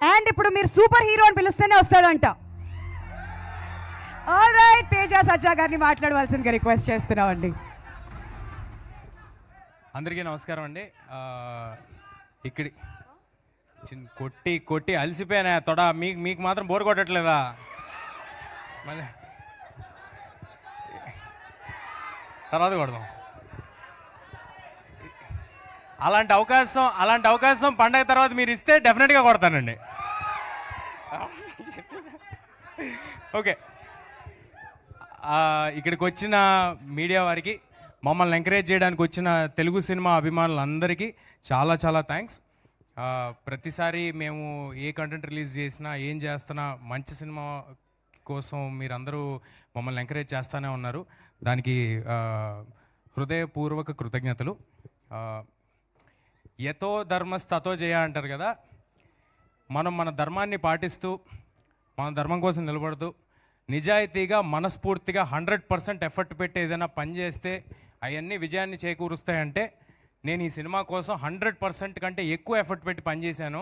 And ఇప్పుడు మీరు super hero అని పిలుస్తేనే వస్తాడంట. ఆల్రైట్, తేజ సజ్జా గారిని మాట్లాడవలసిందిగా రిక్వెస్ట్ చేస్తున్నామండి. అందరికీ నమస్కారం అండి. ఇక్కడి కొట్టి కొట్టి అలసిపోయానా తొడ. మీకు మాత్రం బోర్ కొట్టట్లేదా? మళ్ళీ తర్వాత కొడదాం. అలాంటి అవకాశం పండగ తర్వాత మీరు ఇస్తే డెఫినెట్గా కొడతానండి. ఓకే, ఇక్కడికి వచ్చిన మీడియా వారికి, మమ్మల్ని ఎంకరేజ్ చేయడానికి వచ్చిన తెలుగు సినిమా అభిమానులందరికీ చాలా చాలా థ్యాంక్స్. ప్రతిసారి మేము ఏ కంటెంట్ రిలీజ్ చేసినా, ఏం చేస్తున్నా, మంచి సినిమా కోసం మీరందరూ మమ్మల్ని ఎంకరేజ్ చేస్తూనే ఉన్నారు. దానికి హృదయపూర్వక కృతజ్ఞతలు. యతో ధర్మస్తతో జయ అంటారు కదా, మనం మన ధర్మాన్ని పాటిస్తూ, మన ధర్మం కోసం నిలబడుతూ, నిజాయితీగా మనస్ఫూర్తిగా 100% ఎఫర్ట్ పెట్టి ఏదైనా పని చేస్తే అవన్నీ విజయాన్ని చేకూరుస్తాయంటే, నేను ఈ సినిమా కోసం 100% కంటే ఎక్కువ ఎఫర్ట్ పెట్టి పనిచేశాను.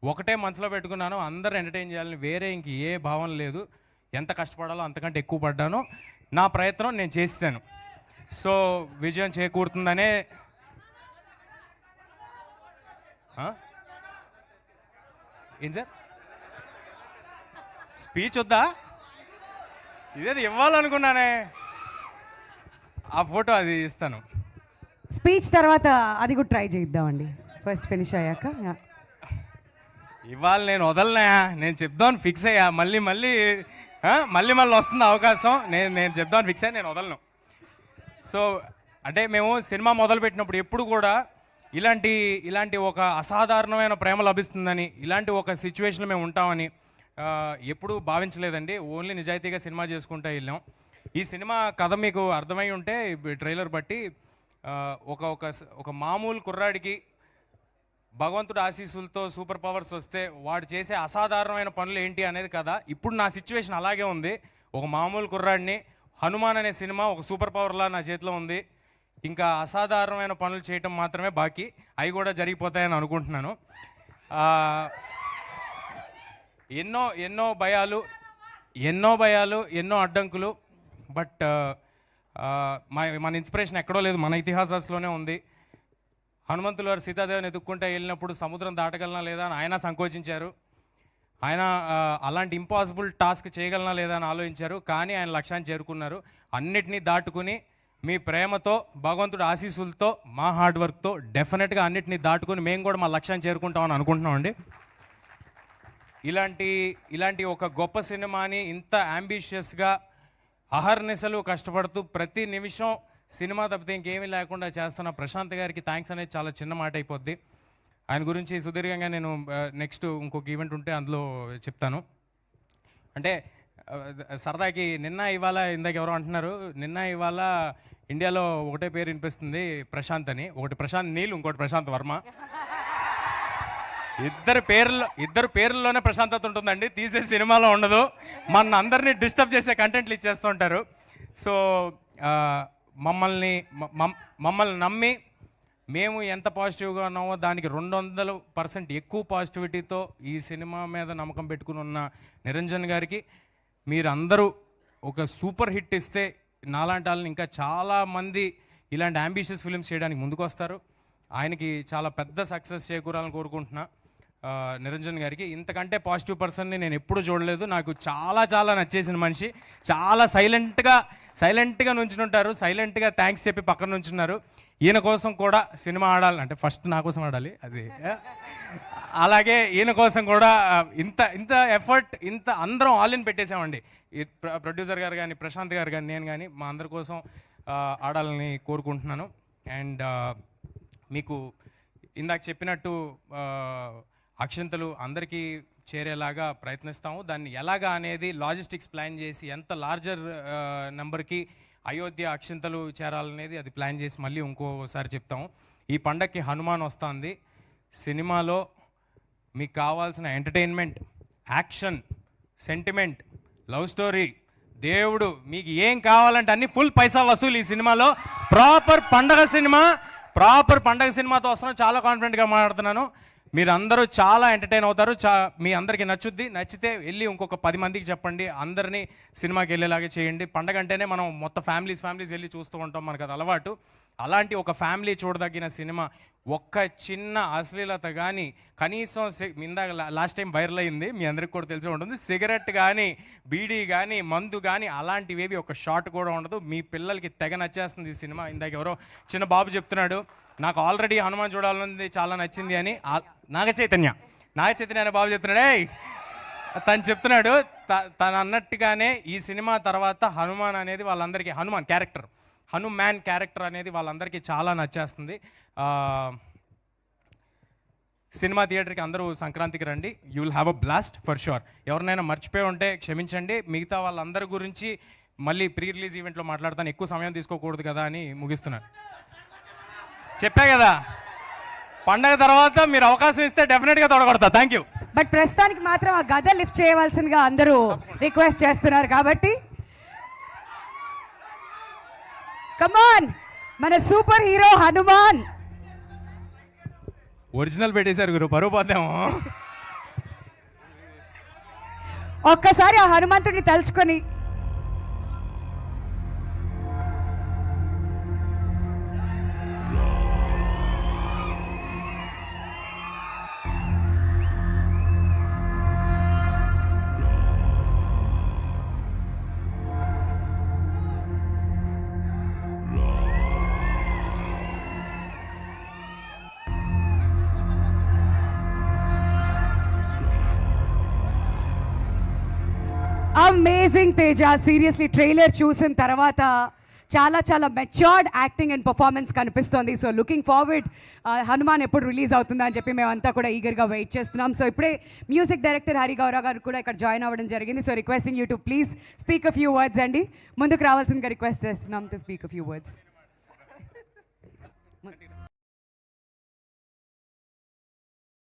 ఒకటే మనసులో పెట్టుకున్నాను, అందరూ ఎంటర్టైన్ చేయాలని, వేరే ఇంక ఏ భావన లేదు. ఎంత కష్టపడాలో అంతకంటే ఎక్కువ పడ్డాను. నా ప్రయత్నం నేను చేశాను. సో విజయం చేకూరుతుందనే. ఏం సార్ స్పీచ్ వద్దా? ఇదేది ఇవ్వాలనుకున్నానే, ఆ ఫోటో అది ఇస్తాను. స్పీచ్ తర్వాత అది కూడా ట్రై చేద్దామండి, ఫస్ట్ ఫినిష్ అయ్యాక. ఇవాళ నేను వదలనా, నేను చెప్దామని ఫిక్స్ అయ్యా. మళ్ళీ వస్తుంది అవకాశం. నేను చెప్దామని ఫిక్స్ అయ్యా, నేను వదలను. సో అంటే మేము సినిమా మొదలుపెట్టినప్పుడు ఎప్పుడు కూడా ఇలాంటి ఒక అసాధారణమైన ప్రేమ లభిస్తుందని, ఇలాంటి ఒక సిచ్యువేషన్లో మేము ఉంటామని ఎప్పుడూ భావించలేదండి. ఓన్లీ నిజాయితీగా సినిమా చేసుకుంటూ వెళ్ళాం. ఈ సినిమా కథ మీకు అర్థమై ఉంటే ట్రైలర్ బట్టి, ఒక మామూలు కుర్రాడికి భగవంతుడు ఆశీస్సులతో సూపర్ పవర్స్ వస్తే వాడు చేసే అసాధారణమైన పనులు ఏంటి అనేది కదా. ఇప్పుడు నా సిచ్యువేషన్ అలాగే ఉంది. ఒక మామూలు కుర్రాడిని, హనుమాన్ అనే సినిమా ఒక సూపర్ పవర్లా నా చేతిలో ఉంది. ఇంకా అసాధారణమైన పనులు చేయటం మాత్రమే బాకీ, అవి కూడా జరిగిపోతాయని అనుకుంటున్నాను. ఎన్నో భయాలు, ఎన్నో అడ్డంకులు. బట్ మన ఇన్స్పిరేషన్ ఎక్కడో లేదు, మన ఇతిహాసాల్లోనే ఉంది. హనుమంతులు వారు సీతాదేవిని ఎదుక్కుంటే వెళ్ళినప్పుడు సముద్రం దాటగలనా లేదా అని ఆయన సంకోచించారు. ఆయన అలాంటి ఇంపాసిబుల్ టాస్క్ చేయగలనా లేదా అని ఆలోచించారు. కానీ ఆయన లక్ష్యాన్ని చేరుకున్నారు. అన్నిటినీ దాటుకుని మీ ప్రేమతో, భగవంతుడి ఆశీస్సులతో, మా హార్డ్ వర్క్తో డెఫినెట్గా అన్నిటినీ దాటుకుని మేము కూడా మా లక్ష్యాన్ని చేరుకుంటామని అనుకుంటున్నామండి. ఇలాంటి ఒక గొప్ప సినిమాని ఇంత అంబిషియస్గా అహర్నిశలు కష్టపడుతూ ప్రతి నిమిషం సినిమా తప్పితే ఇంకేమీ లేకుండా చేస్తున్న ప్రశాంత్ గారికి థ్యాంక్స్ అనేది చాలా చిన్న మాట అయిపోద్ది. ఆయన గురించి సుదీర్ఘంగా నేను నెక్స్ట్ ఇంకొక ఈవెంట్ ఉంటే అందులో చెప్తాను. అంటే సరదాకి ఇవాళ ఇందాక ఎవరో అంటున్నారు, ఇవాళ ఇండియాలో ఒకటే పేరు వినిపిస్తుంది ప్రశాంత్ అని. ఒకటి ప్రశాంత్ నీల్, ఇంకోటి ప్రశాంత్ వర్మ. ఇద్దరు పేర్లలోనే ప్రశాంతత ఉంటుందండి, తీసే సినిమాలో ఉండదు. మన అందరినీ డిస్టర్బ్ చేసే కంటెంట్లు ఇచ్చేస్తూ ఉంటారు. సో మమ్మల్ని నమ్మి మేము ఎంత పాజిటివ్గా ఉన్నామో దానికి 200% ఎక్కువ పాజిటివిటీతో ఈ సినిమా మీద నమ్మకం పెట్టుకుని ఉన్న నిరంజన్ గారికి, మీరందరూ ఒక సూపర్ హిట్ ఇస్తే నాలాంటి వాళ్ళని ఇంకా చాలామంది ఇలాంటి అంబిషియస్ ఫిల్మ్స్ చేయడానికి ముందుకు వస్తారు. ఆయనకి చాలా పెద్ద సక్సెస్ చేకూరాలని కోరుకుంటున్నా. నిరంజన్ గారికి ఇంతకంటే పాజిటివ్ పర్సన్ని నేను ఎప్పుడూ చూడలేదు. నాకు చాలా నచ్చేసిన మనిషి. చాలా సైలెంట్గా నుంచుంటారు, సైలెంట్గా థ్యాంక్స్ చెప్పి పక్కన నుంచున్నారు. ఈయన కోసం కూడా సినిమా ఆడాలంటే ఫస్ట్ నా కోసం ఆడాలి, అది అలాగే ఈయన కోసం కూడా ఇంత ఎఫర్ట్, అందరం ఆల్ ఇన్ పెట్టేసామండి. ప్రొడ్యూసర్ గారు కానీ, ప్రశాంత్ గారు కానీ, నేను కానీ, మా అందరి కోసం ఆడాలని కోరుకుంటున్నాను. అండ్ మీకు ఇందాక చెప్పినట్టు అక్షంతలు అందరికీ చేరేలాగా ప్రయత్నిస్తాము. దాన్ని ఎలాగా అనేది లాజిస్టిక్స్ ప్లాన్ చేసి, ఎంత లార్జర్ నెంబర్కి అయోధ్య అక్షంతలు చేరాలనేది అది ప్లాన్ చేసి మళ్ళీ ఇంకోసారి చెప్తాము. ఈ పండగకి హనుమాన్ వస్తుంది. సినిమాలో మీకు కావాల్సిన entertainment, action, sentiment, love story, దేవుడు, మీకు ఏం కావాలంటే అన్ని ఫుల్ పైసా వసూలు ఈ సినిమాలో. ప్రాపర్ పండగ సినిమాతో వస్తున్నాను, చాలా కాన్ఫిడెంట్గా మాట్లాడుతున్నాను. మీరు అందరూ చాలా ఎంటర్టైన్ అవుతారు. మీ అందరికీ నచ్చుద్ది. నచ్చితే వెళ్ళి ఇంకొక 10 మందికి చెప్పండి. అందరినీ సినిమాకి వెళ్ళేలాగా చేయండి. పండగ అంటేనే మనం మొత్తం ఫ్యామిలీస్ వెళ్ళి చూస్తూ ఉంటాం, మనకు అది అలవాటు. అలాంటి ఒక ఫ్యామిలీ చూడదగిన సినిమా. ఒక్క చిన్న అశ్లీలత కానీ, కనీసం ఇందాక లాస్ట్ టైం వైరల్ అయింది, మీ అందరికి కూడా తెలిసి ఉంటుంది, సిగరెట్ కానీ, బీడీ కానీ, మందు కానీ అలాంటివేవి ఒక షాట్ కూడా ఉండదు. మీ పిల్లలకి తెగ నచ్చేస్తుంది ఈ సినిమా. ఇందాక ఎవరో చిన్న బాబు చెప్తున్నాడు, నాకు ఆల్రెడీ హనుమాన్ చూడాలన్నది చాలా నచ్చింది అని. నాగ చైతన్య అనే బాబు చెప్తున్నాడు. తను చెప్తున్నాడు, తను అన్నట్టుగానే ఈ సినిమా తర్వాత హనుమాన్ అనేది వాళ్ళందరికీ, హనుమాన్ క్యారెక్టర్ అనేది వాళ్ళందరికీ చాలా నచ్చేస్తుంది. సినిమా థియేటర్కి అందరూ సంక్రాంతికి రండి. You will have a blast for sure. ఎవరినైనా మర్చిపోయి ఉంటే క్షమించండి. మిగతా వాళ్ళందరి గురించి మళ్ళీ ప్రీ రిలీజ్ ఈవెంట్లో మాట్లాడతాను, ఎక్కువ సమయం తీసుకోకూడదు కదా అని ముగిస్తున్నాను. చెప్పా కదా, పండగ తర్వాత మీరు అవకాశం ఇస్తే డెఫినెట్గా తొడగొడతా. Thank you. బట్ ప్రస్తుతానికి మాత్రం ఆ గద లిఫ్ట్ చేయవలసిందిగా అందరూ రిక్వెస్ట్ చేస్తున్నారు కాబట్టి కమాన్, మన సూపర్ హీరో హనుమాన్. ఒరిజినల్ పెట్టేశారు గురు, పరువు పోద్దాము. ఒక్కసారి ఆ హనుమంతుడిని తలుచుకొని అమేజింగ్ తేజ. సీరియస్లీ ట్రైలర్ చూసిన తర్వాత చాలా మెచ్యూర్డ్ యాక్టింగ్ అండ్ పర్ఫార్మెన్స్ కనిపిస్తుంది. సో లుకింగ్ ఫార్వర్డ్ హనుమాన్ ఎప్పుడు రిలీజ్ అవుతుందా అని చెప్పి మేమంతా కూడా ఈగర్గా వెయిట్ చేస్తున్నాం. సో ఇప్పుడే మ్యూజిక్ డైరెక్టర్ హరి గౌరవ్ గారు కూడా ఇక్కడ జాయిన్ అవ్వడం జరిగింది. So requesting you to please speak a few words అండి. ముందుకు రావాల్సిందిగా రిక్వెస్ట్ చేస్తున్నాం to speak a few words.